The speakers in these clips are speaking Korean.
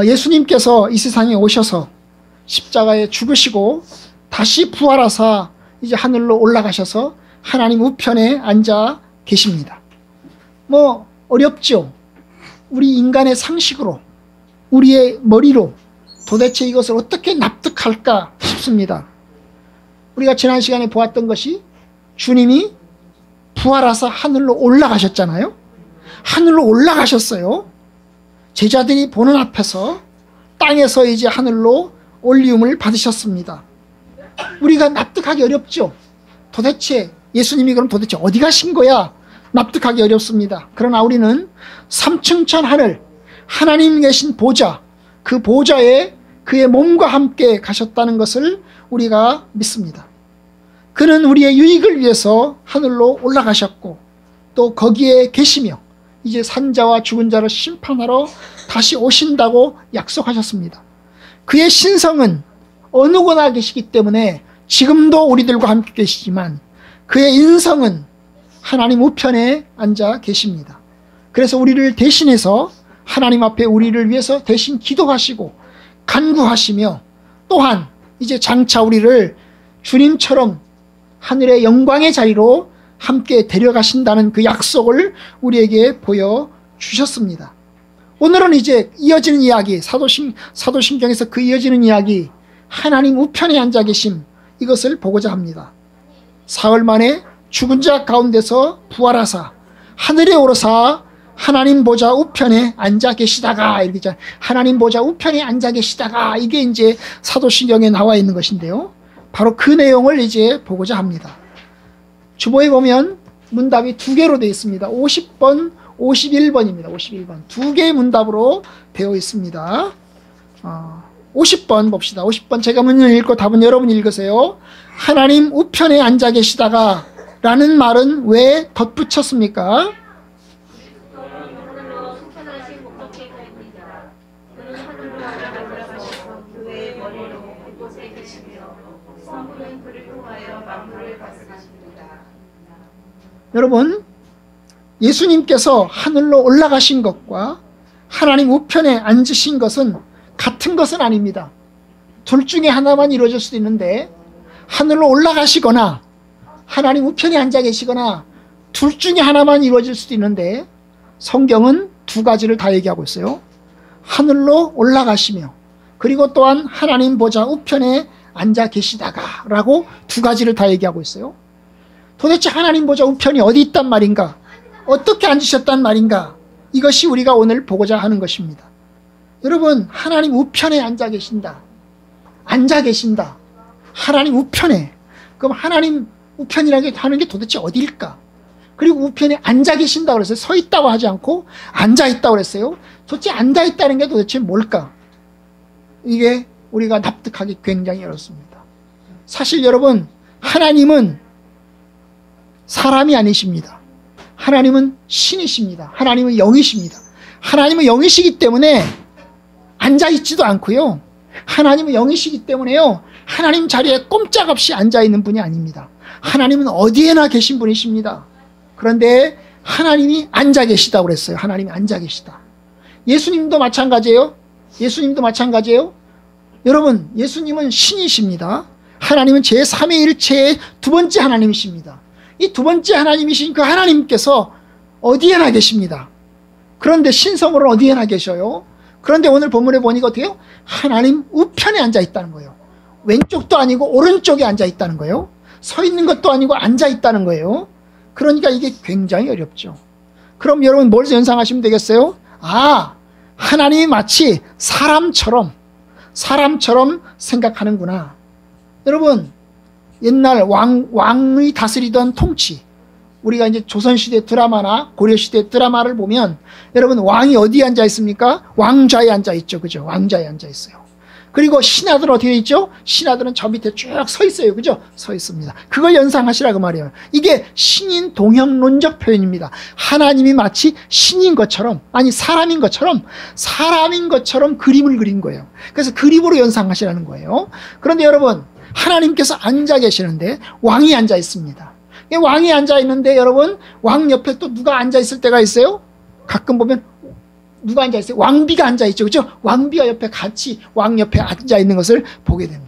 예수님께서 이 세상에 오셔서 십자가에 죽으시고 다시 부활하사 이제 하늘로 올라가셔서 하나님 우편에 앉아 계십니다. 뭐 어렵죠? 우리 인간의 상식으로, 우리의 머리로 도대체 이것을 어떻게 납득할까 싶습니다. 우리가 지난 시간에 보았던 것이 주님이 부활하사 하늘로 올라가셨잖아요. 하늘로 올라가셨어요. 제자들이 보는 앞에서 땅에서 이제 하늘로 올리움을 받으셨습니다. 우리가 납득하기 어렵죠. 도대체 예수님이 그럼 도대체 어디 가신 거야? 납득하기 어렵습니다. 그러나 우리는 삼층천 하늘, 하나님 계신 보좌, 그 보좌에 그의 몸과 함께 가셨다는 것을 우리가 믿습니다. 그는 우리의 유익을 위해서 하늘로 올라가셨고 또 거기에 계시며 이제 산자와 죽은 자를 심판하러 다시 오신다고 약속하셨습니다. 그의 신성은 어느 곳나 계시기 때문에 지금도 우리들과 함께 계시지만 그의 인성은 하나님 우편에 앉아 계십니다. 그래서 우리를 대신해서 하나님 앞에 우리를 위해서 대신 기도하시고 간구하시며 또한 이제 장차 우리를 주님처럼 하늘의 영광의 자리로 함께 데려가신다는 그 약속을 우리에게 보여주셨습니다. 오늘은 이제 이어지는 이야기, 사도신경에서 그 이어지는 이야기, 하나님 우편에 앉아 계심, 이것을 보고자 합니다. 사흘 만에 죽은 자 가운데서 부활하사 하늘에 오르사 하나님 보좌 우편에 앉아 계시다가, 이렇게 하나님 보좌 우편에 앉아 계시다가, 이게 이제 사도신경에 나와 있는 것인데요. 바로 그 내용을 이제 보고자 합니다. 주보에 보면 문답이 두 개로 되어 있습니다. 50번, 51번입니다. 51번. 두 개의 문답으로 되어 있습니다. 50번 봅시다. 50번 제가 문을 읽고 답은 여러분이 읽으세요. 하나님 우편에 앉아 계시다가 라는 말은 왜 덧붙였습니까? 여러분, 예수님께서 하늘로 올라가신 것과 하나님 우편에 앉으신 것은 같은 것은 아닙니다. 둘 중에 하나만 이루어질 수도 있는데 하늘로 올라가시거나 하나님 우편에 앉아 계시거나 둘 중에 하나만 이루어질 수도 있는데 성경은 두 가지를 다 얘기하고 있어요. 하늘로 올라가시며 그리고 또한 하나님 보좌 우편에 앉아 계시다가 라고 두 가지를 다 얘기하고 있어요. 도대체 하나님 보좌 우편이 어디 있단 말인가? 어떻게 앉으셨단 말인가? 이것이 우리가 오늘 보고자 하는 것입니다. 여러분, 하나님 우편에 앉아 계신다. 앉아 계신다. 하나님 우편에. 그럼 하나님 우편이라는 게 하는 게 도대체 어디일까? 그리고 우편에 앉아 계신다고 그랬어요. 서 있다고 하지 않고 앉아 있다고 그랬어요. 도대체 앉아 있다는 게 도대체 뭘까? 이게 우리가 납득하기 굉장히 어렵습니다. 사실 여러분, 하나님은 사람이 아니십니다. 하나님은 신이십니다. 하나님은 영이십니다. 하나님은 영이시기 때문에 앉아있지도 않고요. 하나님은 영이시기 때문에요. 하나님 자리에 꼼짝없이 앉아있는 분이 아닙니다. 하나님은 어디에나 계신 분이십니다. 그런데 하나님이 앉아 계시다고 그랬어요. 하나님이 앉아 계시다. 예수님도 마찬가지예요. 예수님도 마찬가지예요. 여러분, 예수님은 신이십니다. 하나님은 제3위일체의 두 번째 하나님이십니다. 이 두 번째 하나님이신 그 하나님께서 어디에나 계십니다. 그런데 신성으로는 어디에나 계셔요. 그런데 오늘 본문에 보니까 어떻게 해요? 하나님 우편에 앉아 있다는 거예요. 왼쪽도 아니고 오른쪽에 앉아 있다는 거예요. 서 있는 것도 아니고 앉아 있다는 거예요. 그러니까 이게 굉장히 어렵죠. 그럼 여러분 뭘 연상하시면 되겠어요? 하나님이 마치 사람처럼 생각하는구나. 여러분, 옛날 왕이 다스리던 통치, 우리가 이제 조선시대 드라마나 고려시대 드라마를 보면 여러분 왕이 어디에 앉아 있습니까? 왕좌에 앉아 있죠. 그죠? 왕좌에 앉아 있어요. 그리고 신하들은 어떻게 있죠? 신하들은 저 밑에 쭉 서 있어요. 그죠? 서 있습니다. 그걸 연상하시라고 말이에요. 이게 신인 동형론적 표현입니다. 하나님이 마치 신인 것처럼, 아니 사람인 것처럼 그림을 그린 거예요. 그래서 그림으로 연상하시라는 거예요. 그런데 여러분, 하나님께서 앉아 계시는데 왕이 앉아 있습니다. 왕이 앉아 있는데 여러분, 왕 옆에 또 누가 앉아 있을 때가 있어요? 가끔 보면 누가 앉아 있어요? 왕비가 앉아 있죠. 그죠? 왕비가 옆에 같이 왕 옆에 앉아 있는 것을 보게 됩니다.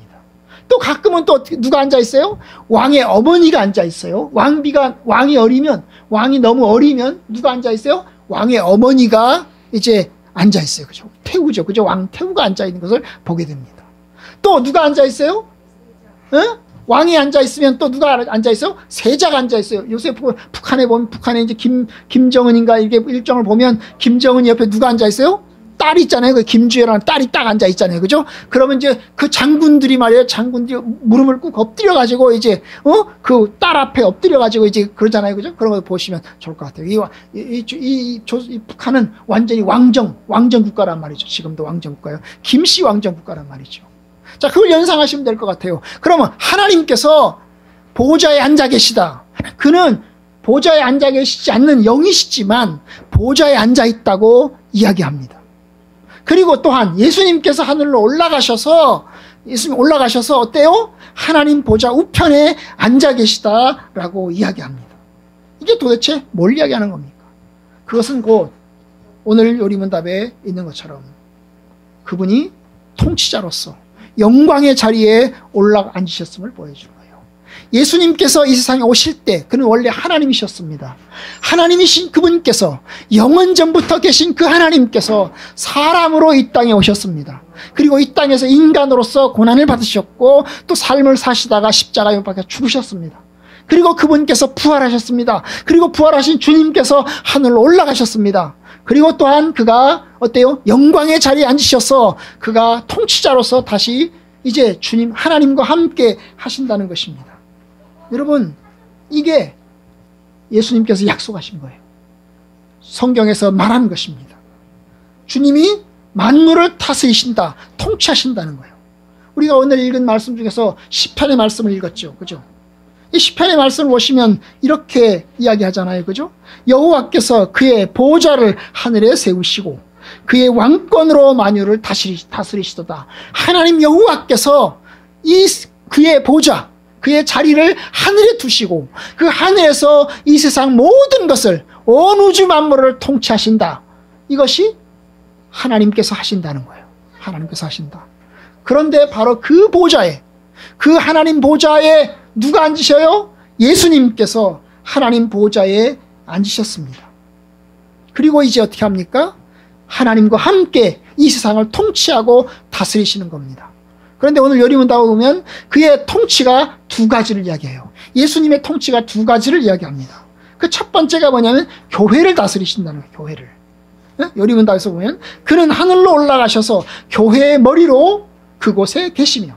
또 가끔은 또 누가 앉아 있어요? 왕의 어머니가 앉아 있어요. 왕이 어리면, 왕이 너무 어리면 누가 앉아 있어요? 왕의 어머니가 이제 앉아 있어요. 그죠? 태우죠. 그죠? 왕 태우가 앉아 있는 것을 보게 됩니다. 또 누가 앉아 있어요? 왕이 앉아 있으면 또 누가 앉아 있어요? 세자가 앉아 있어요. 요새 북한에 보면, 북한에 이제 김정은인가 이게 일정을 보면 김정은 옆에 누가 앉아 있어요? 딸이 있잖아요. 그 김주애라는 딸이 딱 앉아 있잖아요. 그죠? 그러면 이제 그 장군들이 말이에요. 장군들이 무릎을 꾹 엎드려가지고 이제, 그 딸 앞에 엎드려가지고 이제 그러잖아요. 그죠? 그런 거 보시면 좋을 것 같아요. 이 북한은 완전히 왕정 국가란 말이죠. 지금도 왕정 국가예요. 김씨 왕정 국가란 말이죠. 자, 그걸 연상하시면 될 것 같아요. 그러면 하나님께서 보좌에 앉아 계시다. 그는 보좌에 앉아 계시지 않는 영이시지만 보좌에 앉아 있다고 이야기합니다. 그리고 또한 예수님께서 하늘로 올라가셔서 어때요? 하나님 보좌 우편에 앉아 계시다라고 이야기합니다. 이게 도대체 뭘 이야기하는 겁니까? 그것은 곧 오늘 요리문답에 있는 것처럼 그분이 통치자로서 영광의 자리에 올라 앉으셨음을 보여주는 거예요. 예수님께서 이 세상에 오실 때 그는 원래 하나님이셨습니다. 하나님이신 그분께서 영원 전부터 계신 그 하나님께서 사람으로 이 땅에 오셨습니다. 그리고 이 땅에서 인간으로서 고난을 받으셨고 또 삶을 사시다가 십자가에 못 박혀 죽으셨습니다. 그리고 그분께서 부활하셨습니다. 그리고 부활하신 주님께서 하늘로 올라가셨습니다. 그리고 또한 그가 어때요? 영광의 자리에 앉으셔서 그가 통치자로서 다시 이제 주님 하나님과 함께 하신다는 것입니다. 여러분, 이게 예수님께서 약속하신 거예요. 성경에서 말한 것입니다. 주님이 만물을 다스리신다, 통치하신다는 거예요. 우리가 오늘 읽은 말씀 중에서 시편의 말씀을 읽었죠. 그죠? 이 시편의 말씀을 보시면 이렇게 이야기하잖아요. 그죠? 여호와께서 그의 보좌를 하늘에 세우시고 그의 왕권으로 만유를 다스리시도다. 하나님 여호와께서 그의 보좌, 그의 자리를 하늘에 두시고 그 하늘에서 이 세상 모든 것을, 온 우주 만물을 통치하신다. 이것이 하나님께서 하신다는 거예요. 하나님께서 하신다. 그런데 바로 그 보좌에, 그 하나님 보좌에 누가 앉으셔요? 예수님께서 하나님 보좌에 앉으셨습니다. 그리고 이제 어떻게 합니까? 하나님과 함께 이 세상을 통치하고 다스리시는 겁니다. 그런데 오늘 요리문답을 보면 그의 통치가 두 가지를 이야기해요. 예수님의 통치가 두 가지를 이야기합니다. 그 첫 번째가 뭐냐면 교회를 다스리신다는 거예요. 교회를. 요리문답에서 보면 그는 하늘로 올라가셔서 교회의 머리로 그곳에 계시며,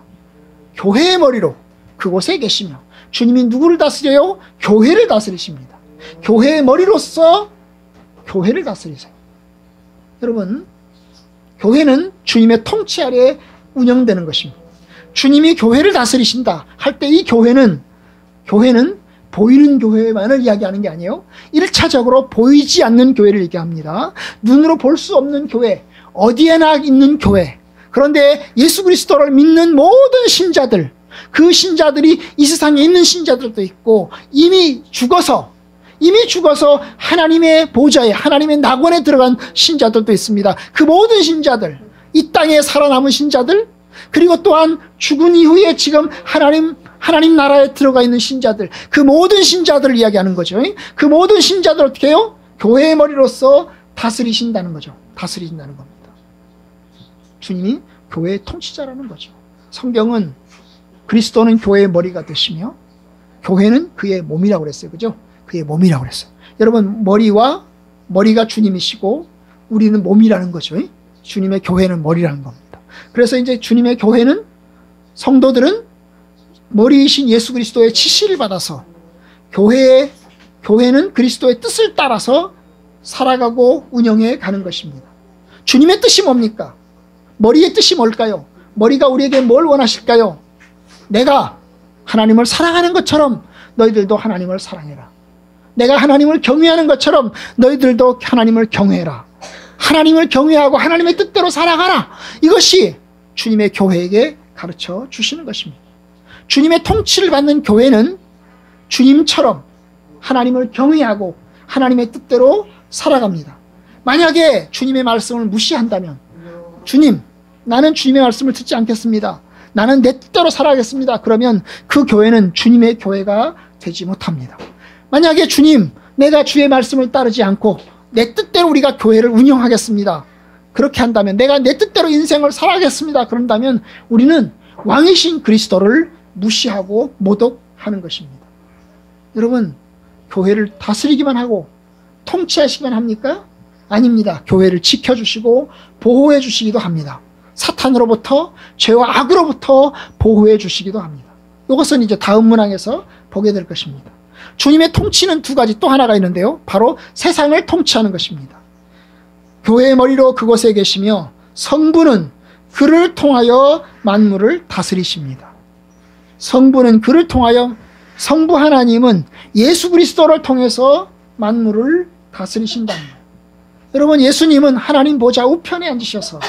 교회의 머리로 그곳에 계시며, 주님이 누구를 다스려요? 교회를 다스리십니다. 교회의 머리로서 교회를 다스리세요. 여러분, 교회는 주님의 통치 아래에 운영되는 것입니다. 주님이 교회를 다스리신다 할 때 이 교회는 보이는 교회만을 이야기하는 게 아니에요. 1차적으로 보이지 않는 교회를 얘기합니다. 눈으로 볼 수 없는 교회, 어디에나 있는 교회. 그런데 예수 그리스도를 믿는 모든 신자들, 그 신자들이 이 세상에 있는 신자들도 있고 이미 죽어서 하나님의 보좌에, 하나님의 낙원에 들어간 신자들도 있습니다. 그 모든 신자들, 이 땅에 살아남은 신자들, 그리고 또한 죽은 이후에 지금 하나님 나라에 들어가 있는 신자들, 그 모든 신자들을 이야기하는 거죠. 그 모든 신자들 어떻게 해요? 교회의 머리로서 다스리신다는 거죠. 다스리신다는 겁니다. 주님이 교회의 통치자라는 거죠. 성경은 그리스도는 교회의 머리가 되시며 교회는 그의 몸이라고 그랬어요. 그죠? 그의 몸이라고 그랬어요. 여러분, 머리가 주님이시고 우리는 몸이라는 거죠. 주님의 교회는 머리라는 겁니다. 그래서 이제 주님의 교회는, 성도들은 머리이신 예수 그리스도의 지시를 받아서 교회는 그리스도의 뜻을 따라서 살아가고 운영해 가는 것입니다. 주님의 뜻이 뭡니까? 머리의 뜻이 뭘까요? 머리가 우리에게 뭘 원하실까요? 내가 하나님을 사랑하는 것처럼 너희들도 하나님을 사랑해라. 내가 하나님을 경외하는 것처럼 너희들도 하나님을 경외해라. 하나님을 경외하고 하나님의 뜻대로 살아가라. 이것이 주님의 교회에게 가르쳐 주시는 것입니다. 주님의 통치를 받는 교회는 주님처럼 하나님을 경외하고 하나님의 뜻대로 살아갑니다. 만약에 주님의 말씀을 무시한다면, 주님, 나는 주님의 말씀을 듣지 않겠습니다, 나는 내 뜻대로 살아가겠습니다, 그러면 그 교회는 주님의 교회가 되지 못합니다. 만약에 주님, 내가 주의 말씀을 따르지 않고 내 뜻대로 우리가 교회를 운영하겠습니다, 그렇게 한다면, 내가 내 뜻대로 인생을 살아가겠습니다, 그런다면 우리는 왕이신 그리스도를 무시하고 모독하는 것입니다. 여러분, 교회를 다스리기만 하고 통치하시기만 합니까? 아닙니다. 교회를 지켜주시고 보호해 주시기도 합니다. 사탄으로부터, 죄와 악으로부터 보호해 주시기도 합니다. 이것은 이제 다음 문항에서 보게 될 것입니다. 주님의 통치는 두 가지, 또 하나가 있는데요, 바로 세상을 통치하는 것입니다. 교회의 머리로 그곳에 계시며 성부는 그를 통하여 만물을 다스리십니다. 성부는 그를 통하여, 성부 하나님은 예수 그리스도를 통해서 만물을 다스리신답니다. 여러분, 예수님은 하나님 보좌 우편에 앉으셔서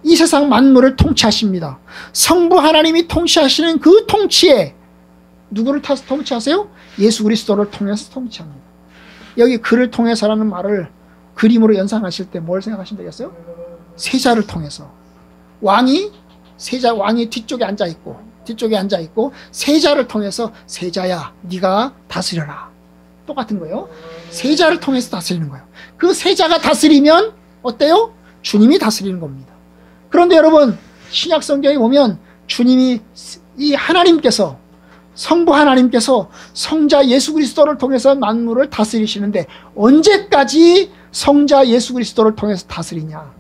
이 세상 만물을 통치하십니다. 성부 하나님이 통치하시는 그 통치에 누구를 타서 통치하세요? 예수 그리스도를 통해서 통치합니다. 여기 그를 통해서라는 말을 그림으로 연상하실 때 뭘 생각하시면 되겠어요? 세자를 통해서. 왕이 뒤쪽에 앉아있고 세자를 통해서, 세자야 네가 다스려라, 똑같은 거예요. 세자를 통해서 다스리는 거예요. 그 세자가 다스리면 어때요? 주님이 다스리는 겁니다. 그런데 여러분, 신약 성경에 보면 주님이, 이 하나님께서, 성부 하나님께서 성자 예수 그리스도를 통해서 만물을 다스리시는데, 언제까지 성자 예수 그리스도를 통해서 다스리냐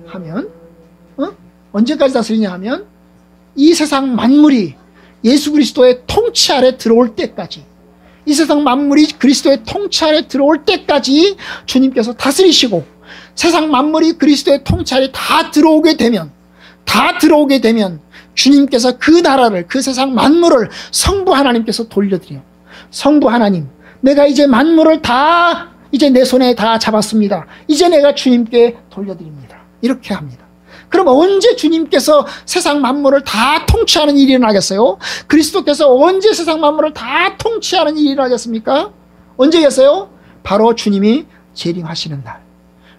하면, 언제까지 다스리냐 하면, 이 세상 만물이 예수 그리스도의 통치 아래 들어올 때까지, 이 세상 만물이 그리스도의 통치 아래 들어올 때까지 주님께서 다스리시고, 세상 만물이 그리스도의 통치 아래 다 들어오게 되면 주님께서 그 나라를, 그 세상 만물을 성부 하나님께서 돌려드려요. 성부 하나님, 내가 이제 만물을 다 이제 내 손에 다 잡았습니다, 이제 내가 주님께 돌려드립니다, 이렇게 합니다. 그럼 언제 주님께서 세상 만물을 다 통치하는 일이 일어나겠어요? 그리스도께서 언제 세상 만물을 다 통치하는 일이 일어나겠습니까? 언제겠어요? 바로 주님이 재림하시는 날.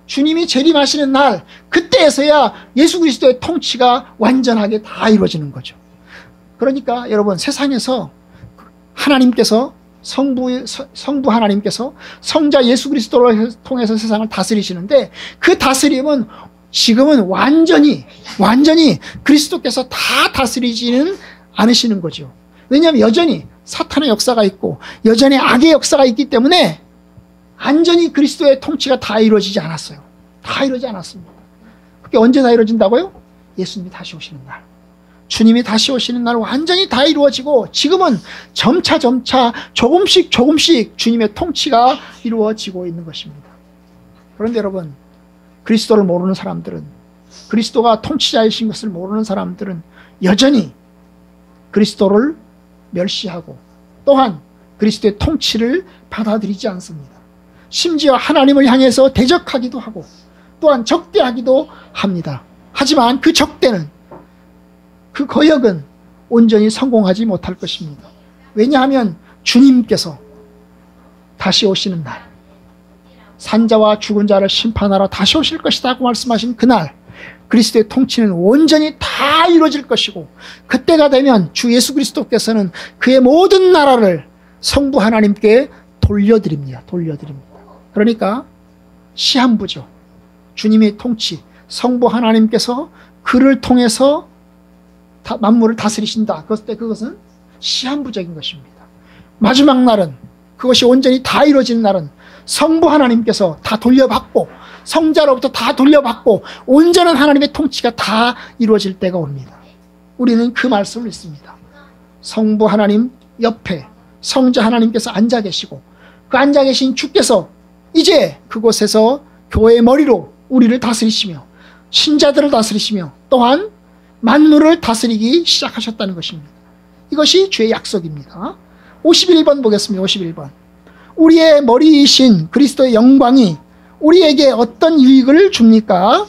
주님이 재림하시는 날, 그때에서야 예수 그리스도의 통치가 완전하게 다 이루어지는 거죠. 그러니까 여러분, 세상에서 하나님께서, 성부 하나님께서 성자 예수 그리스도를 통해서 세상을 다스리시는데, 그 다스림은 지금은 완전히 그리스도께서 다 다스리지는 않으시는 거죠. 왜냐하면 여전히 사탄의 역사가 있고 여전히 악의 역사가 있기 때문에 완전히 그리스도의 통치가 다 이루어지지 않았어요. 다 이루어지지 않았습니다. 그게 언제 다 이루어진다고요? 예수님이 다시 오시는 날, 주님이 다시 오시는 날 완전히 다 이루어지고, 지금은 점차 조금씩 주님의 통치가 이루어지고 있는 것입니다. 그런데 여러분, 그리스도를 모르는 사람들은, 그리스도가 통치자이신 것을 모르는 사람들은 여전히 그리스도를 멸시하고 또한 그리스도의 통치를 받아들이지 않습니다. 심지어 하나님을 향해서 대적하기도 하고 또한 적대하기도 합니다. 하지만 그 적대는, 그 거역은 온전히 성공하지 못할 것입니다. 왜냐하면 주님께서 다시 오시는 날, 산자와 죽은 자를 심판하러 다시 오실 것이다 고 말씀하신 그날, 그리스도의 통치는 온전히 다 이루어질 것이고, 그때가 되면 주 예수 그리스도께서는 그의 모든 나라를 성부 하나님께 돌려드립니다. 그러니까 시한부죠. 주님의 통치, 성부 하나님께서 그를 통해서 만물을 다스리신다. 그것은 시한부적인 것입니다. 마지막 날은, 그것이 온전히 다 이루어지는 날은 성부 하나님께서 다 돌려받고, 성자로부터 다 돌려받고 온전한 하나님의 통치가 다 이루어질 때가 옵니다. 우리는 그 말씀을 믿습니다. 성부 하나님 옆에 성자 하나님께서 앉아 계시고, 그 앉아 계신 주께서 이제 그곳에서 교회의 머리로 우리를 다스리시며 신자들을 다스리시며 또한 만물을 다스리기 시작하셨다는 것입니다. 이것이 주의 약속입니다. 51번 보겠습니다. 51번. 우리의 머리이신 그리스도의 영광이 우리에게 어떤 유익을 줍니까?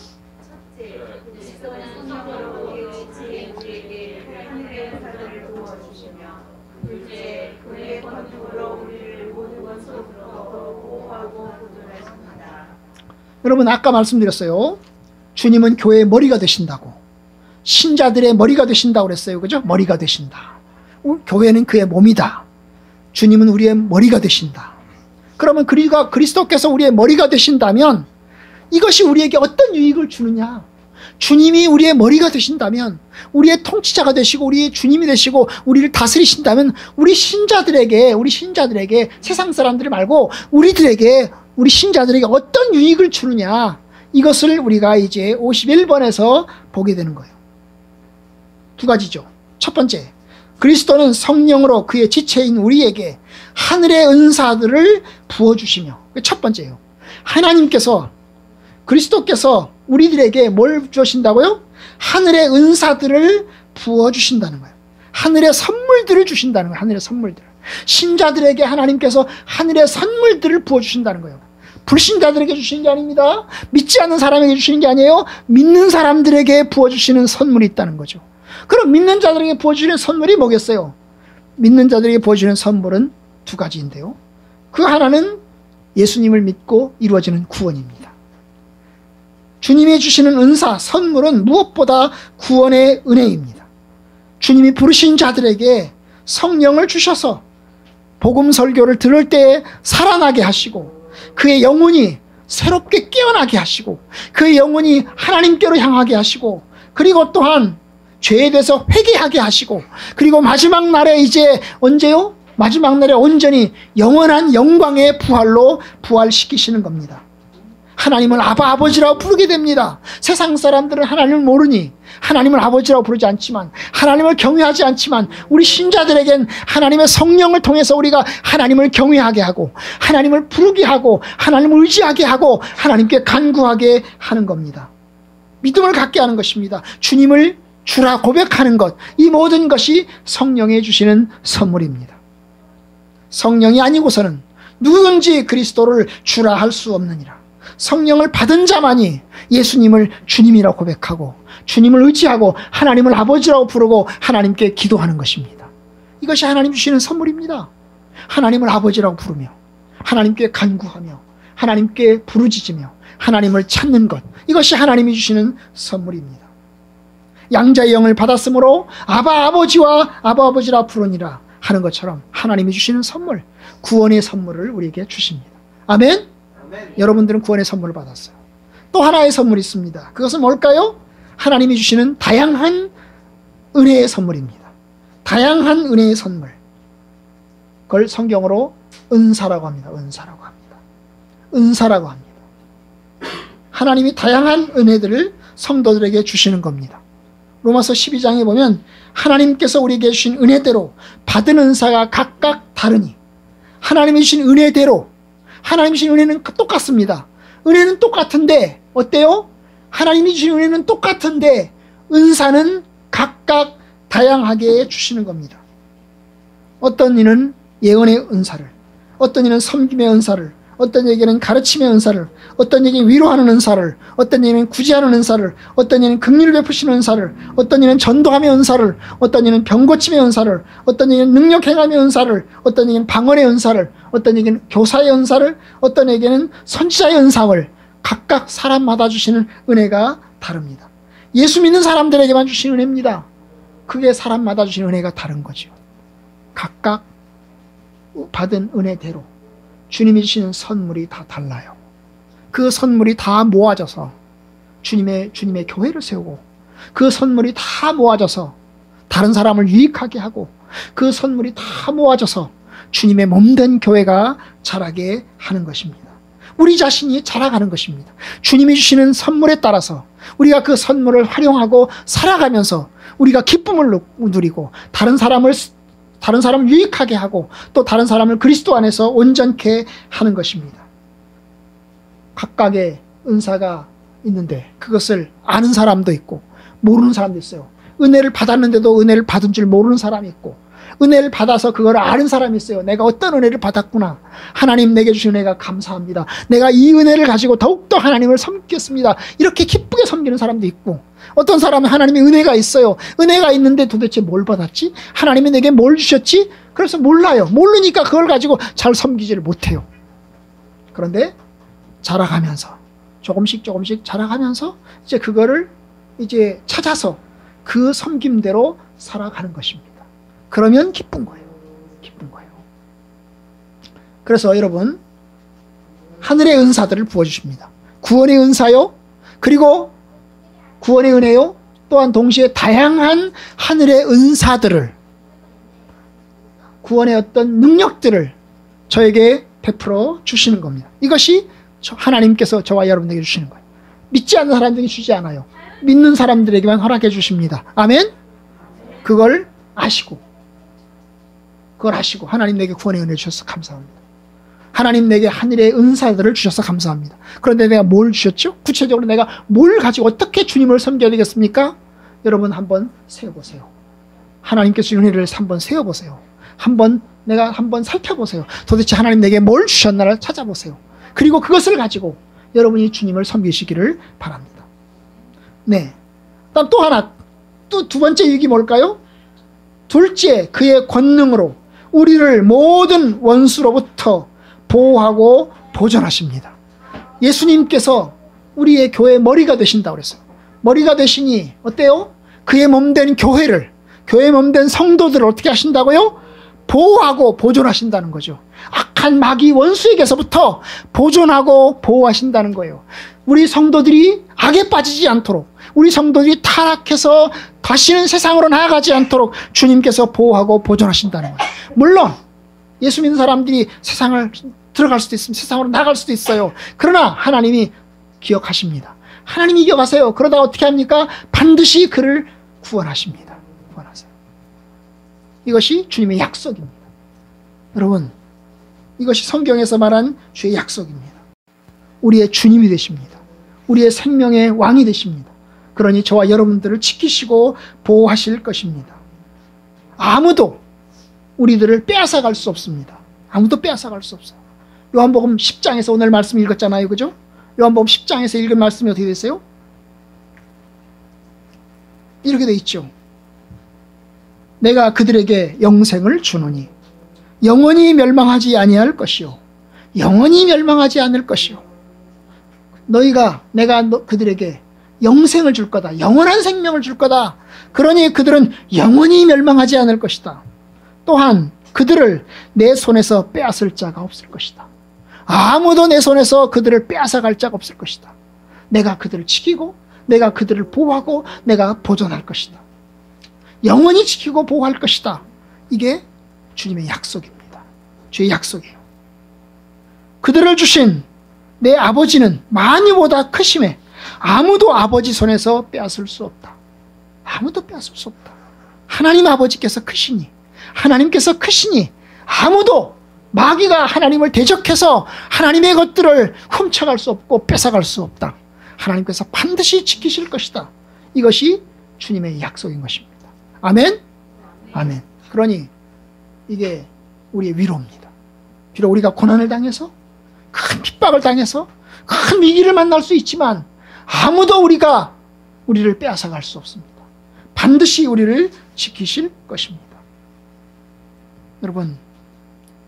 여러분 아까 말씀드렸어요. 주님은 교회의 머리가 되신다고. 신자들의 머리가 되신다고 그랬어요. 그죠? 머리가 되신다. 교회는 그의 몸이다. 주님은 우리의 머리가 되신다. 그러면 그리스도께서 우리의 머리가 되신다면 이것이 우리에게 어떤 유익을 주느냐? 주님이 우리의 머리가 되신다면, 우리의 통치자가 되시고 우리의 주님이 되시고 우리를 다스리신다면 우리 신자들에게 세상 사람들 말고 우리 신자들에게 어떤 유익을 주느냐? 이것을 우리가 이제 51번에서 보게 되는 거예요. 두 가지죠. 첫 번째, 그리스도는 성령으로 그의 지체인 우리에게 하늘의 은사들을 부어주시며, 첫 번째예요. 그리스도께서 우리들에게 뭘 주신다고요? 하늘의 은사들을 부어주신다는 거예요. 하늘의 선물들을 주신다는 거예요. 하늘의 선물들. 신자들에게 하나님께서 하늘의 선물들을 부어주신다는 거예요. 불신자들에게 주시는 게 아닙니다. 믿지 않는 사람에게 주시는 게 아니에요. 믿는 사람들에게 부어주시는 선물이 있다는 거죠. 그럼 믿는 자들에게 부어주시는 선물이 뭐겠어요? 믿는 자들에게 부어주시는 선물은 두 가지인데요. 그 하나는 예수님을 믿고 이루어지는 구원입니다. 주님이 주시는 은사, 선물은 무엇보다 구원의 은혜입니다. 주님이 부르신 자들에게 성령을 주셔서 복음 설교를 들을 때 살아나게 하시고 그의 영혼이 새롭게 깨어나게 하시고 그의 영혼이 하나님께로 향하게 하시고 그리고 또한 죄에 대해서 회개하게 하시고 그리고 마지막 날에 이제 언제요? 마지막 날에 온전히 영원한 영광의 부활로 부활시키시는 겁니다. 하나님을 아버지라고 부르게 됩니다. 세상 사람들은 하나님을 모르니 하나님을 아버지라고 부르지 않지만, 하나님을 경외하지 않지만 우리 신자들에겐 하나님의 성령을 통해서 우리가 하나님을 경외하게 하고 하나님을 부르게 하고 하나님을 의지하게 하고 하나님께 간구하게 하는 겁니다. 믿음을 갖게 하는 것입니다. 주님을 주라 고백하는 것, 이 모든 것이 성령이 주시는 선물입니다. 성령이 아니고서는 누구든지 그리스도를 주라 할 수 없느니라. 성령을 받은 자만이 예수님을 주님이라고 고백하고 주님을 의지하고 하나님을 아버지라고 부르고 하나님께 기도하는 것입니다. 이것이 하나님 주시는 선물입니다. 하나님을 아버지라고 부르며 하나님께 간구하며 하나님께 부르짖으며 하나님을 찾는 것, 이것이 하나님이 주시는 선물입니다. 양자의 영을 받았으므로 아버지와 아버지라 부르니라 하는 것처럼 하나님이 주시는 선물, 구원의 선물을 우리에게 주십니다. 아멘? 여러분들은 구원의 선물을 받았어요. 또 하나의 선물이 있습니다. 그것은 뭘까요? 하나님이 주시는 다양한 은혜의 선물입니다. 다양한 은혜의 선물. 그걸 성경으로 은사라고 합니다. 은사라고 합니다. 하나님이 다양한 은혜들을 성도들에게 주시는 겁니다. 로마서 12장에 보면 하나님께서 우리에게 주신 은혜대로 받은 은사가 각각 다르니, 하나님이 주신 은혜대로, 하나님이 주신 은혜는 똑같습니다. 은혜는 똑같은데 어때요? 하나님이 주신 은혜는 똑같은데 은사는 각각 다양하게 주시는 겁니다. 어떤 이는 예언의 은사를, 어떤 이는 섬김의 은사를, 어떤 이에게는 가르침의 은사를, 어떤 이에게는 위로하는 은사를, 어떤 이에게는 구제하는 은사를, 어떤 이에게는 긍휼을 베푸시는 은사를, 어떤 이는 전도함의 은사를, 어떤 이는 병고침의 은사를, 어떤 이에게는 능력 행함의 은사를, 어떤 이에게는 방언의 은사를, 어떤 이에게는 교사의 은사를, 어떤 이에게는 선지자의 은사를, 각각 사람마다 주시는 은혜가 다릅니다. 예수 믿는 사람들에게만 주시는 은혜입니다. 그게 사람마다 주시는 은혜가 다른 거죠. 각각 받은 은혜대로 주님이 주시는 선물이 다 달라요. 그 선물이 다 모아져서 주님의 교회를 세우고, 그 선물이 다 모아져서 다른 사람을 유익하게 하고, 그 선물이 다 모아져서 주님의 몸된 교회가 자라게 하는 것입니다. 우리 자신이 자라가는 것입니다. 주님이 주시는 선물에 따라서 우리가 그 선물을 활용하고 살아가면서 우리가 기쁨을 누리고 다른 사람을 유익하게 하고 또 다른 사람을 그리스도 안에서 온전케 하는 것입니다. 각각의 은사가 있는데 그것을 아는 사람도 있고 모르는 사람도 있어요. 은혜를 받았는데도 은혜를 받은 줄 모르는 사람이 있고, 은혜를 받아서 그걸 아는 사람이 있어요. 내가 어떤 은혜를 받았구나. 하나님 내게 주신 은혜가 감사합니다. 내가 이 은혜를 가지고 더욱더 하나님을 섬기겠습니다. 이렇게 기쁘게 섬기는 사람도 있고, 어떤 사람은 하나님의 은혜가 있어요. 은혜가 있는데 도대체 뭘 받았지? 하나님이 내게 뭘 주셨지? 그래서 몰라요. 모르니까 그걸 가지고 잘 섬기지를 못해요. 그런데 자라가면서 조금씩 조금씩 자라가면서 이제 그거를 이제 찾아서 그 섬김대로 살아가는 것입니다. 그러면 기쁜 거예요. 기쁜 거예요. 그래서 여러분, 하늘의 은사들을 부어주십니다. 구원의 은사요, 그리고 구원의 은혜요, 또한 동시에 다양한 하늘의 은사들을, 구원의 어떤 능력들을 저에게 베풀어 주시는 겁니다. 이것이 하나님께서 저와 여러분에게 주시는 거예요. 믿지 않는 사람들에게 주지 않아요. 믿는 사람들에게만 허락해 주십니다. 아멘? 그걸 아시고 하나님 내게 구원의 은혜 주셔서 감사합니다. 하나님 내게 하늘의 은사들을 주셔서 감사합니다. 그런데 내가 뭘 주셨죠? 구체적으로 내가 뭘 가지고 어떻게 주님을 섬겨야 되겠습니까? 여러분 한번 세어보세요. 하나님께서 주신 은혜를 한번 세어보세요. 내가 한번 살펴보세요. 도대체 하나님 내게 뭘 주셨나를 찾아보세요. 그리고 그것을 가지고 여러분이 주님을 섬기시기를 바랍니다. 네. 다음 또 하나, 또 두 번째 얘기 뭘까요? 둘째, 그의 권능으로 우리를 모든 원수로부터 보호하고 보존하십니다. 예수님께서 우리의 교회의 머리가 되신다고 그랬어요. 머리가 되시니 어때요? 그의 몸된 교회를, 교회의 몸된 성도들을 어떻게 하신다고요? 보호하고 보존하신다는 거죠. 악한 마귀 원수에게서부터 보존하고 보호하신다는 거예요. 우리 성도들이 악에 빠지지 않도록, 우리 성도들이 타락해서 다시는 세상으로 나아가지 않도록 주님께서 보호하고 보존하신다는 거예요. 물론 예수 믿는 사람들이 세상을 들어갈 수도 있습니다. 세상으로 나갈 수도 있어요. 그러나 하나님이 기억하십니다. 하나님이 기억하세요. 그러다가 어떻게 합니까? 반드시 그를 구원하십니다. 구원하세요. 이것이 주님의 약속입니다. 여러분, 이것이 성경에서 말한 주의 약속입니다. 우리의 주님이 되십니다. 우리의 생명의 왕이 되십니다. 그러니 저와 여러분들을 지키시고 보호하실 것입니다. 아무도 우리들을 빼앗아갈 수 없습니다. 아무도 빼앗아갈 수 없어요. 요한복음 10장에서 오늘 말씀 읽었잖아요. 그죠? 요한복음 10장에서 읽은 말씀이 어떻게 됐어요? 이렇게 돼 있죠. 내가 그들에게 영생을 주노니 영원히 멸망하지 아니할 것이요 영원히 멸망하지 않을 것이요. 내가 그들에게 영생을 줄 거다. 영원한 생명을 줄 거다. 그러니 그들은 영원히 멸망하지 않을 것이다. 또한 그들을 내 손에서 빼앗을 자가 없을 것이다. 아무도 내 손에서 그들을 빼앗아갈 자가 없을 것이다. 내가 그들을 지키고 내가 그들을 보호하고 내가 보존할 것이다. 영원히 지키고 보호할 것이다. 이게 주님의 약속입니다. 주의 약속이에요. 그들을 주신 내 아버지는 많이보다 크심에 아무도 아버지 손에서 빼앗을 수 없다. 아무도 빼앗을 수 없다. 하나님 아버지께서 크시니, 하나님께서 크시니 아무도, 마귀가 하나님을 대적해서 하나님의 것들을 훔쳐갈 수 없고 뺏어갈 수 없다. 하나님께서 반드시 지키실 것이다. 이것이 주님의 약속인 것입니다. 아멘? 아멘. 그러니 이게 우리의 위로입니다. 비록 우리가 고난을 당해서, 큰 핍박을 당해서, 큰 위기를 만날 수 있지만 아무도 우리를 빼앗아갈 수 없습니다. 반드시 우리를 지키실 것입니다. 여러분,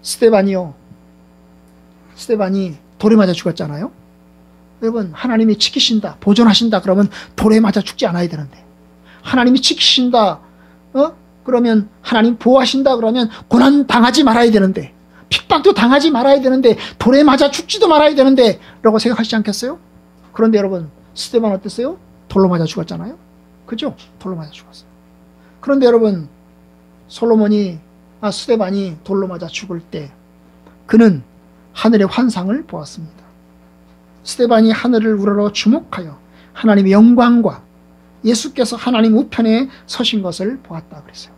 스데반이 돌에 맞아 죽었잖아요. 여러분, 하나님이 지키신다, 보존하신다 그러면 돌에 맞아 죽지 않아야 되는데, 하나님이 지키신다, 그러면 하나님 보호하신다 그러면 고난 당하지 말아야 되는데, 핍박도 당하지 말아야 되는데, 돌에 맞아 죽지도 말아야 되는데 라고 생각하시지 않겠어요? 그런데 여러분, 스데반 어땠어요? 돌로 맞아 죽었잖아요. 그죠? 돌로 맞아 죽었어요. 그런데 여러분, 스데반이 돌로 맞아 죽을 때 그는 하늘의 환상을 보았습니다. 스데반이 하늘을 우러러 주목하여 하나님의 영광과 예수께서 하나님 우편에 서신 것을 보았다 그랬어요.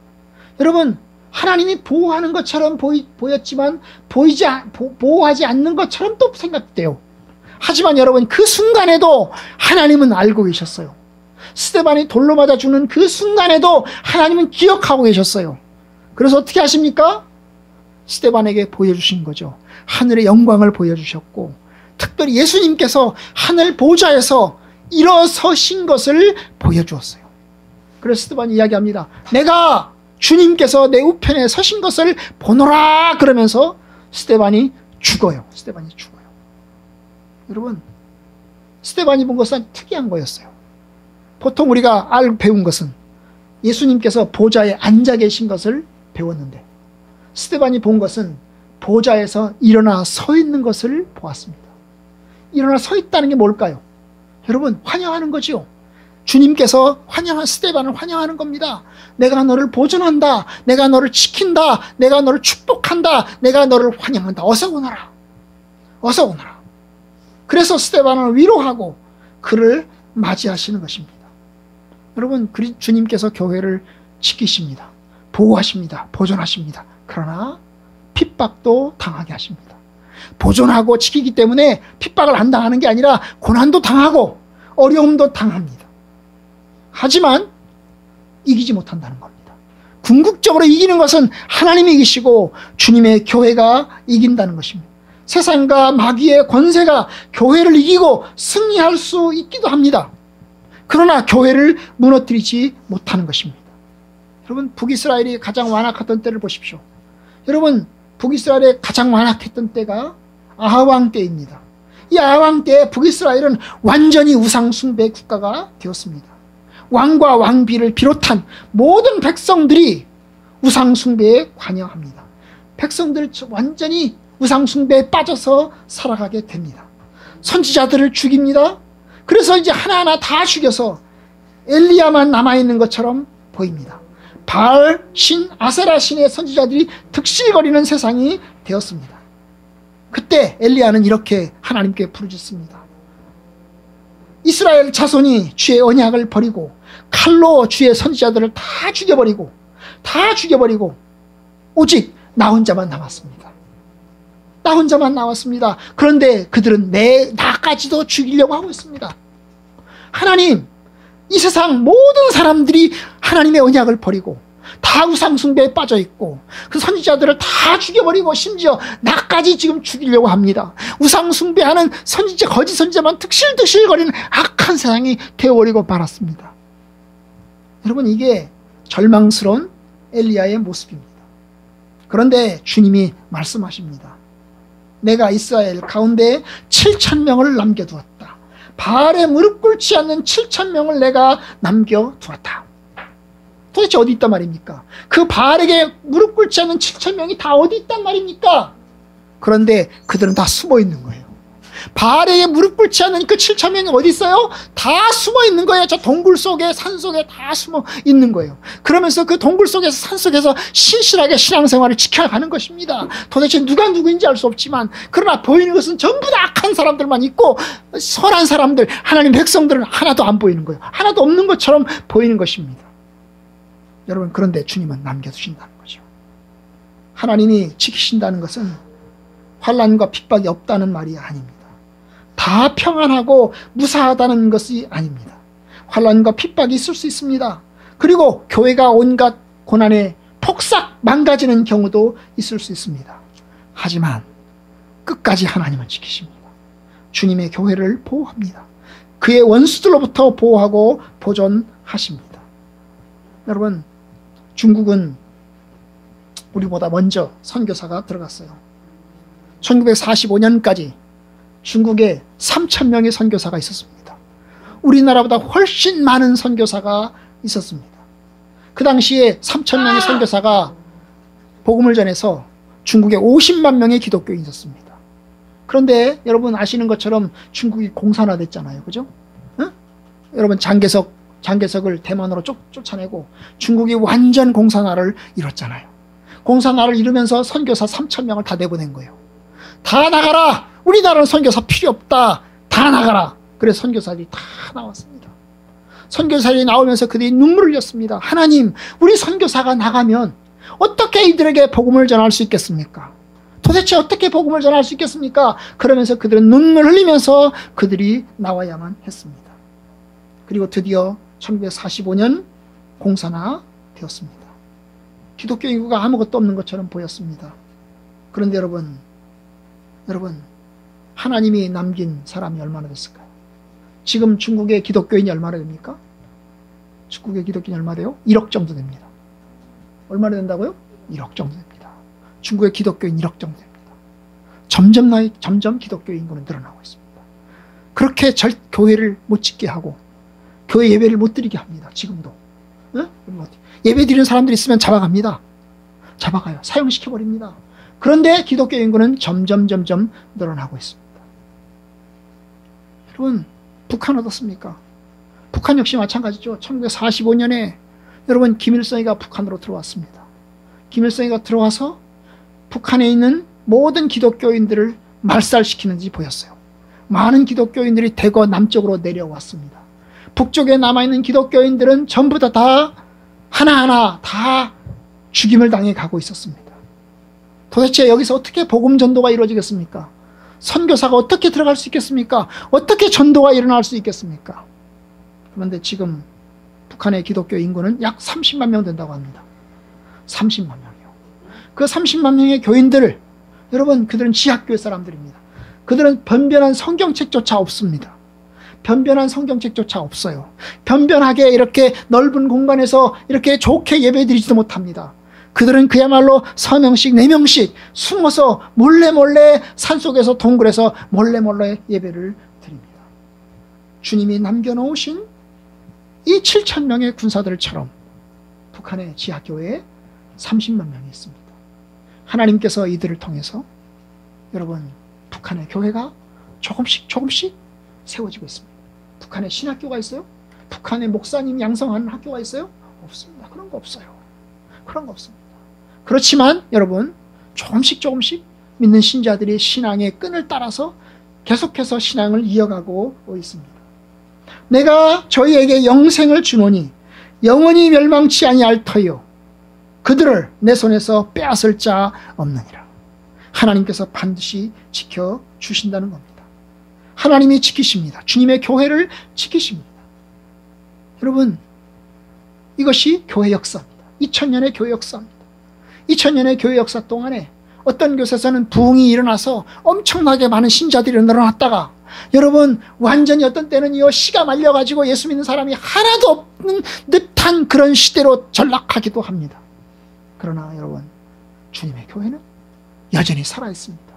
여러분, 하나님이 보호하는 것처럼 보였지만 보호하지 않는 것처럼 또 생각돼요. 하지만 여러분, 그 순간에도 하나님은 알고 계셨어요. 스데반이 돌로 맞아 죽는 그 순간에도 하나님은 기억하고 계셨어요. 그래서 어떻게 하십니까? 스데반에게 보여주신 거죠. 하늘의 영광을 보여주셨고, 특별히 예수님께서 하늘 보좌에서 일어서신 것을 보여주었어요. 그래서 스데반이 이야기합니다. 내가 주님께서 내 우편에 서신 것을 보노라 그러면서 스데반이 죽어요. 여러분, 스데반이 본 것은 특이한 거였어요. 보통 우리가 배운 것은 예수님께서 보좌에 앉아 계신 것을 배웠는데, 스데반이 본 것은 보좌에서 일어나 서 있는 것을 보았습니다. 일어나 서 있다는 게 뭘까요? 여러분, 환영하는 거지요. 주님께서 스데반을 환영하는 겁니다. 내가 너를 보존한다. 내가 너를 지킨다. 내가 너를 축복한다. 내가 너를 환영한다. 어서 오너라. 어서 오너라. 그래서 스데반을 위로하고 그를 맞이하시는 것입니다. 여러분, 주님께서 교회를 지키십니다. 보호하십니다. 보존하십니다. 그러나 핍박도 당하게 하십니다. 보존하고 지키기 때문에 핍박을 안 당하는 게 아니라 고난도 당하고 어려움도 당합니다. 하지만 이기지 못한다는 겁니다. 궁극적으로 이기는 것은 하나님이 이기시고 주님의 교회가 이긴다는 것입니다. 세상과 마귀의 권세가 교회를 이기고 승리할 수 있기도 합니다. 그러나 교회를 무너뜨리지 못하는 것입니다. 여러분, 북이스라엘이 가장 완악했던 때를 보십시오. 여러분, 북이스라엘이 가장 완악했던 때가 아하왕 때입니다. 이 아하왕 때 북이스라엘은 완전히 우상숭배 국가가 되었습니다. 왕과 왕비를 비롯한 모든 백성들이 우상숭배에 관여합니다. 백성들 완전히 우상숭배에 빠져서 살아가게 됩니다. 선지자들을 죽입니다. 그래서 이제 하나하나 다 죽여서 엘리야만 남아있는 것처럼 보입니다. 바알 신, 아세라 신의 선지자들이 득실거리는 세상이 되었습니다. 그때 엘리야는 이렇게 하나님께 부르짖습니다. 이스라엘 자손이 주의 언약을 버리고 칼로 주의 선지자들을 다 죽여버리고 오직 나 혼자만 남았습니다. 나 혼자만 남았습니다. 그런데 그들은 나까지도 죽이려고 하고 있습니다. 하나님, 이 세상 모든 사람들이 하나님의 언약을 버리고 다 우상숭배에 빠져있고 그 선지자들을 다 죽여버리고 심지어 나까지 지금 죽이려고 합니다. 우상숭배하는 거짓 선지자만 득실득실거리는 악한 세상이 되어버리고 말았습니다. 여러분, 이게 절망스러운 엘리야의 모습입니다. 그런데 주님이 말씀하십니다. 내가 이스라엘 가운데 7,000명을 남겨두었다. 바알에 무릎 꿇지 않는 7,000명을 내가 남겨두었다. 도대체 어디 있단 말입니까? 그 바알에게 무릎 꿇지 않는 7,000명이 다 어디 있단 말입니까? 그런데 그들은 다 숨어 있는 거예요. 바알에게 무릎 꿇지 않는 그 7,000명이 어디 있어요? 다 숨어 있는 거예요. 저 동굴 속에, 산 속에 다 숨어 있는 거예요. 그러면서 그 동굴 속에서, 산 속에서 신실하게 신앙생활을 지켜가는 것입니다. 도대체 누가 누구인지 알 수 없지만, 그러나 보이는 것은 전부 다 악한 사람들만 있고 선한 사람들, 하나님 백성들은 하나도 안 보이는 거예요. 하나도 없는 것처럼 보이는 것입니다. 여러분, 그런데 주님은 남겨두신다는 거죠. 하나님이 지키신다는 것은 환난과 핍박이 없다는 말이 아닙니다. 다 평안하고 무사하다는 것이 아닙니다. 환난과 핍박이 있을 수 있습니다. 그리고 교회가 온갖 고난에 폭삭 망가지는 경우도 있을 수 있습니다. 하지만 끝까지 하나님은 지키십니다. 주님의 교회를 보호합니다. 그의 원수들로부터 보호하고 보존하십니다. 여러분, 중국은 우리보다 먼저 선교사가 들어갔어요. 1945년까지 중국에 3,000명의 선교사가 있었습니다. 우리나라보다 훨씬 많은 선교사가 있었습니다. 그 당시에 3,000명의 선교사가 복음을 전해서 중국에 50만 명의 기독교인이 있었습니다. 그런데 여러분 아시는 것처럼 중국이 공산화됐잖아요. 그죠? 응? 여러분 장개석을 대만으로 쫓아내고 중국이 완전 공산화를 이뤘잖아요. 공산화를 이루면서 선교사 3,000명을 다 내보낸 거예요. 다 나가라! 우리나라는 선교사 필요 없다! 다 나가라! 그래서 선교사들이 다 나왔습니다. 선교사들이 나오면서 그들이 눈물을 흘렸습니다. 하나님, 우리 선교사가 나가면 어떻게 이들에게 복음을 전할 수 있겠습니까? 도대체 어떻게 복음을 전할 수 있겠습니까? 그러면서 그들은 눈물 흘리면서 그들이 나와야만 했습니다. 그리고 드디어 1945년 공산화 되었습니다. 기독교 인구가 아무것도 없는 것처럼 보였습니다. 그런데 여러분, 하나님이 남긴 사람이 얼마나 됐을까요? 지금 중국의 기독교인이 얼마나 됩니까? 중국의 기독교인이 얼마 돼요? 1억 정도 됩니다. 얼마나 된다고요? 1억 정도 됩니다. 중국의 기독교인 1억 정도 됩니다. 점점 기독교 인구는 늘어나고 있습니다. 그렇게 교회를 못 짓게 하고 교회 예배를 못 드리게 합니다. 지금도. 예배 드리는 사람들이 있으면 잡아갑니다. 잡아가요. 사형시켜버립니다. 그런데 기독교 인구는 점점 늘어나고 있습니다. 여러분, 북한 어떻습니까? 북한 역시 마찬가지죠. 1945년에 여러분 김일성이가 북한으로 들어왔습니다. 김일성이가 들어와서 북한에 있는 모든 기독교인들을 말살시키는지 보였어요. 많은 기독교인들이 대거 남쪽으로 내려왔습니다. 북쪽에 남아있는 기독교인들은 전부 다 하나하나 다 죽임을 당해 가고 있었습니다. 도대체 여기서 어떻게 복음 전도가 이루어지겠습니까? 선교사가 어떻게 들어갈 수 있겠습니까? 어떻게 전도가 일어날 수 있겠습니까? 그런데 지금 북한의 기독교 인구는 약 30만 명 된다고 합니다. 30만 명이요. 그 30만 명의 교인들을, 여러분, 그들은 지하교회 사람들입니다. 그들은 변변한 성경책조차 없습니다. 변변한 성경책조차 없어요. 변변하게 이렇게 넓은 공간에서 이렇게 좋게 예배드리지도 못합니다. 그들은 그야말로 3명씩 4명씩 숨어서 몰래 산속에서 동굴에서 몰래 예배를 드립니다. 주님이 남겨놓으신 이 7,000명의 군사들처럼 북한의 지하교회에 30만 명이 있습니다. 하나님께서 이들을 통해서 여러분, 북한의 교회가 조금씩 세워지고 있습니다. 북한에 신학교가 있어요? 북한에 목사님 양성하는 학교가 있어요? 없습니다. 그런 거 없어요. 그런 거 없습니다. 그렇지만 여러분, 조금씩 믿는 신자들이 신앙의 끈을 따라서 계속해서 신앙을 이어가고 있습니다. 내가 저희에게 영생을 주노니 영원히 멸망치 아니할 터이요 그들을 내 손에서 빼앗을 자 없느니라. 하나님께서 반드시 지켜주신다는 겁니다. 하나님이 지키십니다. 주님의 교회를 지키십니다. 여러분, 이것이 교회 역사입니다. 2000년의 교회 역사입니다. 2000년의 교회 역사 동안에 어떤 곳에서는 부흥이 일어나서 엄청나게 많은 신자들이 늘어났다가 여러분, 완전히 어떤 때는요, 씨가 말려가지고 예수 믿는 사람이 하나도 없는 듯한 그런 시대로 전락하기도 합니다. 그러나 여러분, 주님의 교회는 여전히 살아있습니다.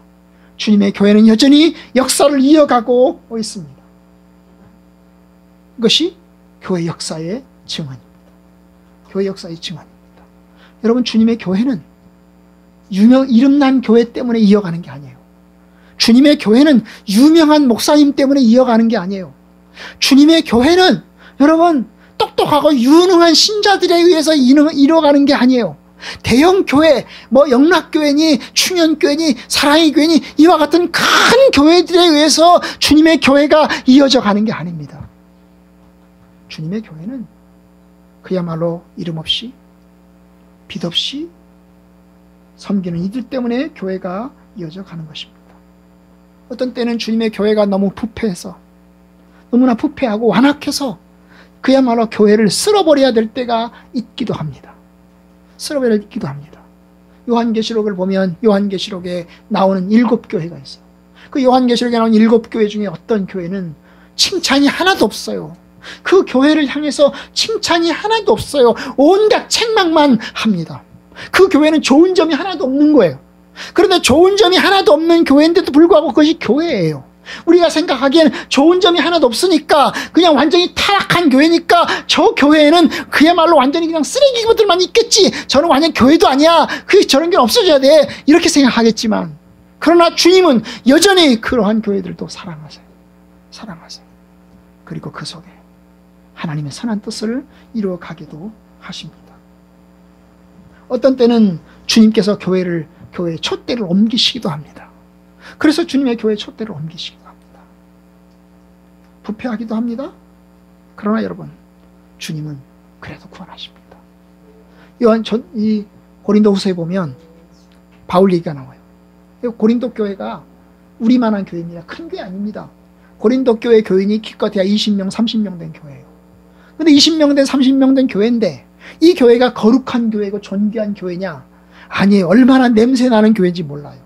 주님의 교회는 여전히 역사를 이어가고 있습니다. 이것이 교회 역사의 증언입니다. 교회 역사의 증언입니다. 여러분, 주님의 교회는 이름난 교회 때문에 이어가는 게 아니에요. 주님의 교회는 유명한 목사님 때문에 이어가는 게 아니에요. 주님의 교회는 여러분, 똑똑하고 유능한 신자들에 의해서 이뤄가는 게 아니에요. 대형 교회, 영락교회니 충현교회니 사랑의 교회니 이와 같은 큰 교회들에 의해서 주님의 교회가 이어져 가는 게 아닙니다. 주님의 교회는 그야말로 이름 없이 빛 없이 섬기는 이들 때문에 교회가 이어져 가는 것입니다. 어떤 때는 주님의 교회가 너무 부패해서, 너무나 부패하고 완악해서 그야말로 교회를 쓸어버려야 될 때가 있기도 합니다. 쓸어버리기도 합니다. 요한계시록을 보면 요한계시록에 나오는 7교회가 있어요. 그 요한계시록에 나오는 7교회 중에 어떤 교회는 칭찬이 하나도 없어요. 그 교회를 향해서 칭찬이 하나도 없어요. 온갖 책망만 합니다. 그 교회는 좋은 점이 하나도 없는 거예요. 그런데 좋은 점이 하나도 없는 교회인데도 불구하고 그것이 교회예요. 우리가 생각하기에는 좋은 점이 하나도 없으니까 그냥 완전히 타락한 교회니까 저 교회에는 그야말로 완전히 그냥 쓰레기들만 있겠지, 저는 완전 교회도 아니야, 저런 게 없어져야 돼, 이렇게 생각하겠지만, 그러나 주님은 여전히 그러한 교회들도 사랑하세요. 그리고 그 속에 하나님의 선한 뜻을 이루어가기도 하십니다. 어떤 때는 주님께서 교회의 촛대를 옮기시기도 합니다. 그래서 주님의 교회의 촛대를 옮기시기도 합니다. 부패하기도 합니다. 그러나 여러분, 주님은 그래도 구원하십니다. 이 고린도후서에 보면 바울 얘기가 나와요. 고린도 교회가 우리만한 교회입니다. 큰 교회 아닙니다. 고린도 교회 교인이 기껏해야 20명, 30명 된 교회예요. 근데 20명 된 30명 된 교회인데 이 교회가 거룩한 교회고 존귀한 교회냐? 아니에요. 얼마나 냄새나는 교회인지 몰라요.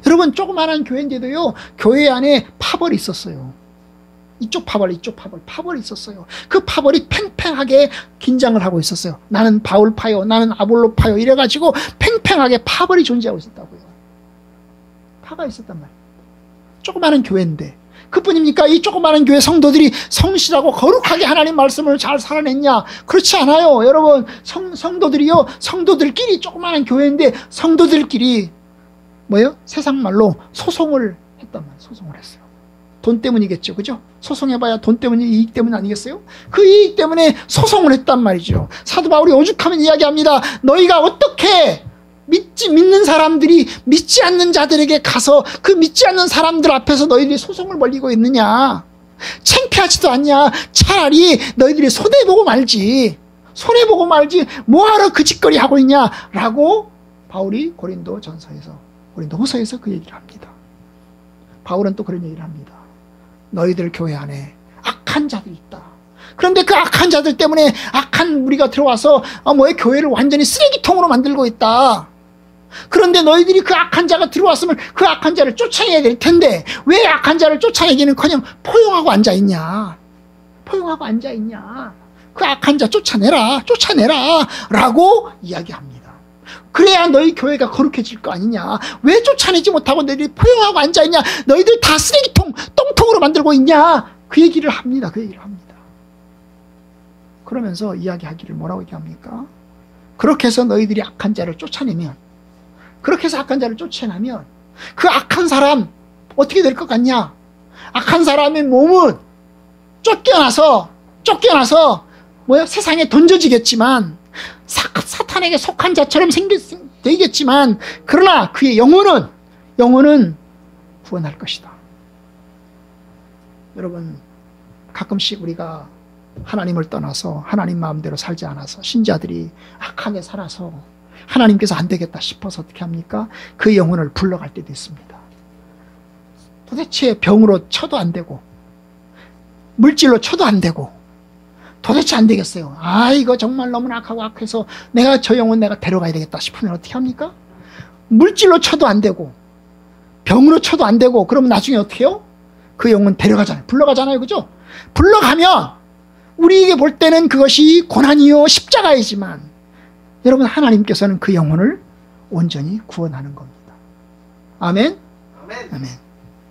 여러분, 조그마한 교회인데도요, 교회 안에 파벌이 있었어요. 이쪽 파벌, 파벌이 있었어요. 그 파벌이 팽팽하게 긴장을 하고 있었어요. 나는 바울 파요, 나는 아볼로 파요, 이래가지고 팽팽하게 파벌이 존재하고 있었다고요. 파가 있었단 말이에요. 조그마한 교회인데 그뿐입니까? 이 조그마한 교회 성도들이 성실하고 거룩하게 하나님 말씀을 잘 살아냈냐? 그렇지 않아요. 여러분, 성도들이요, 성도들끼리 조그마한 교회인데 성도들끼리 뭐예요? 세상 말로 소송을 했단 말이에요. 소송을 했어요. 돈 때문이겠죠. 그죠? 소송해봐야 돈 때문이, 이익 때문 아니겠어요? 그 이익 때문에 소송을 했단 말이죠. 사도 바울이 오죽하면 이야기합니다. 너희가 어떻게 믿는 사람들이 믿지 않는 자들에게 가서 그 믿지 않는 사람들 앞에서 너희들이 소송을 벌이고 있느냐? 창피하지도 않냐? 차라리 너희들이 손해보고 말지. 손해보고 말지. 뭐하러 그 짓거리 하고 있냐? 라고 바울이 고린도 후서에서 그 얘기를 합니다. 바울은 또 그런 얘기를 합니다. 너희들 교회 안에 악한 자들이 있다. 그런데 그 악한 자들 때문에 악한 무리가 들어와서 교회를 완전히 쓰레기통으로 만들고 있다. 그런데 너희들이 그 악한 자가 들어왔으면 그 악한 자를 쫓아내야 될 텐데 왜 악한 자를 쫓아내기는커녕 포용하고 앉아있냐? 포용하고 앉아있냐? 그 악한 자 쫓아내라 라고 이야기합니다. 그래야 너희 교회가 거룩해질 거 아니냐? 왜 쫓아내지 못하고 너희들이 포용하고 앉아있냐? 너희들 다 쓰레기통, 똥통으로 만들고 있냐? 그 얘기를 합니다. 그러면서 이야기하기를 뭐라고 얘기합니까? 그렇게 해서 너희들이 악한 자를 쫓아내면, 그렇게 해서 악한 자를 쫓아내면 그 악한 사람 어떻게 될 것 같냐? 악한 사람의 몸은 쫓겨나서 세상에 던져지겠지만 사탄에게 속한 자처럼 되겠지만 그러나 그의 영혼은 구원할 것이다. 여러분, 가끔씩 우리가 하나님을 떠나서 하나님 마음대로 살지 않아서 신자들이 악하게 살아서 하나님께서 안 되겠다 싶어서 어떻게 합니까? 그 영혼을 불러갈 때도 있습니다. 도대체 병으로 쳐도 안 되고 물질로 쳐도 안 되고 도대체 안 되겠어요. 이거 정말 너무나 악하고 악해서 내가 저 영혼 내가 데려가야 되겠다 싶으면 어떻게 합니까? 물질로 쳐도 안 되고 병으로 쳐도 안 되고 그러면 나중에 어떻게 해요? 그 영혼 데려가잖아요. 불러가잖아요. 그죠? 불러가면 우리에게 볼 때는 그것이 고난이요 십자가이지만 여러분, 하나님께서는 그 영혼을 온전히 구원하는 겁니다. 아멘? 아멘.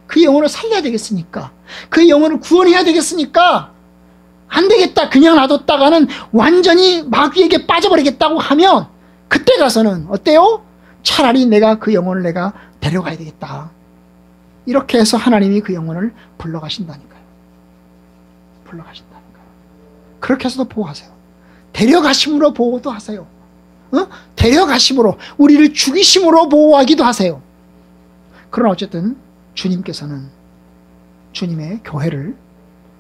그 영혼을 살려야 되겠으니까, 그 영혼을 구원해야 되겠으니까 안 되겠다 그냥 놔뒀다가는 완전히 마귀에게 빠져버리겠다고 하면 그때 가서는 어때요? 차라리 내가 그 영혼을 내가 데려가야 되겠다. 이렇게 해서 하나님이 그 영혼을 불러가신다니까요. 그렇게 해서도 보호하세요. 데려가심으로 보호도 하세요. 데려가심으로, 우리를 죽이심으로 보호하기도 하세요. 그러나 어쨌든 주님께서는 주님의 교회를,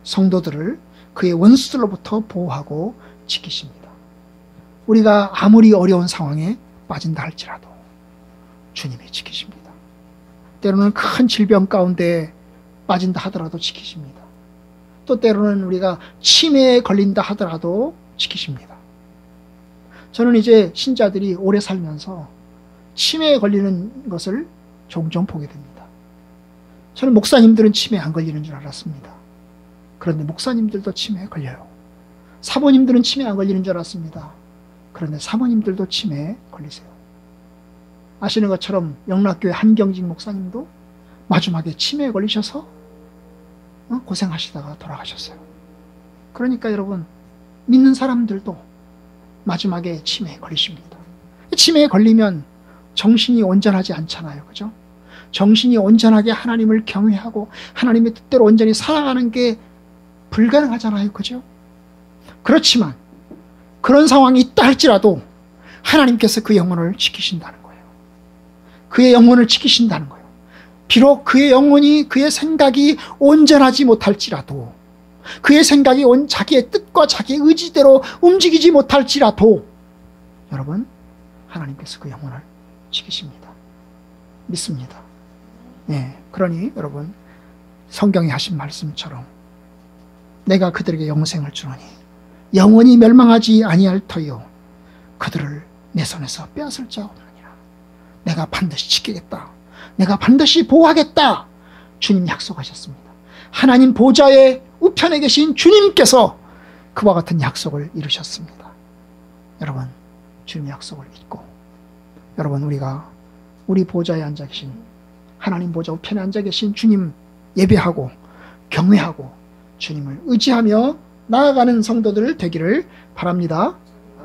성도들을 그의 원수들로부터 보호하고 지키십니다. 우리가 아무리 어려운 상황에 빠진다 할지라도 주님이 지키십니다. 때로는 큰 질병 가운데 빠진다 하더라도 지키십니다. 또 때로는 우리가 치매에 걸린다 하더라도 지키십니다. 저는 이제 신자들이 오래 살면서 치매에 걸리는 것을 종종 보게 됩니다. 저는 목사님들은 치매에 안 걸리는 줄 알았습니다. 그런데 목사님들도 치매에 걸려요. 사모님들은 치매에 안 걸리는 줄 알았습니다. 그런데 사모님들도 치매에 걸리세요. 아시는 것처럼 영락교회 한경직 목사님도 마지막에 치매에 걸리셔서 고생하시다가 돌아가셨어요. 그러니까 여러분, 믿는 사람들도 마지막에 치매에 걸리십니다. 치매에 걸리면 정신이 온전하지 않잖아요. 그죠? 정신이 온전하게 하나님을 경외하고 하나님의 뜻대로 온전히 살아가는 게 불가능하잖아요. 그죠? 그렇지만 그런 상황이 있다 할지라도 하나님께서 그 영혼을 지키신다는 거예요. 그의 영혼을 지키신다는 거예요. 비록 그의 영혼이, 그의 생각이 온전하지 못할지라도, 그의 생각이 자기의 뜻과 자기의 의지대로 움직이지 못할지라도 여러분, 하나님께서 그 영혼을 지키십니다. 믿습니다. 그러니 여러분, 성경에 하신 말씀처럼 내가 그들에게 영생을 주노니 영원히 멸망하지 아니할 터이요 그들을 내 손에서 빼앗을 자 없느니라. 내가 반드시 지키겠다. 내가 반드시 보호하겠다. 주님 약속하셨습니다. 하나님 보좌의 우편에 계신 주님께서 그와 같은 약속을 이루셨습니다. 여러분, 주님 약속을 믿고 여러분, 우리 보좌에 앉아 계신, 하나님 보좌 우편에 앉아 계신 주님 예배하고 경외하고 주님을 의지하며 나아가는 성도들 되기를 바랍니다.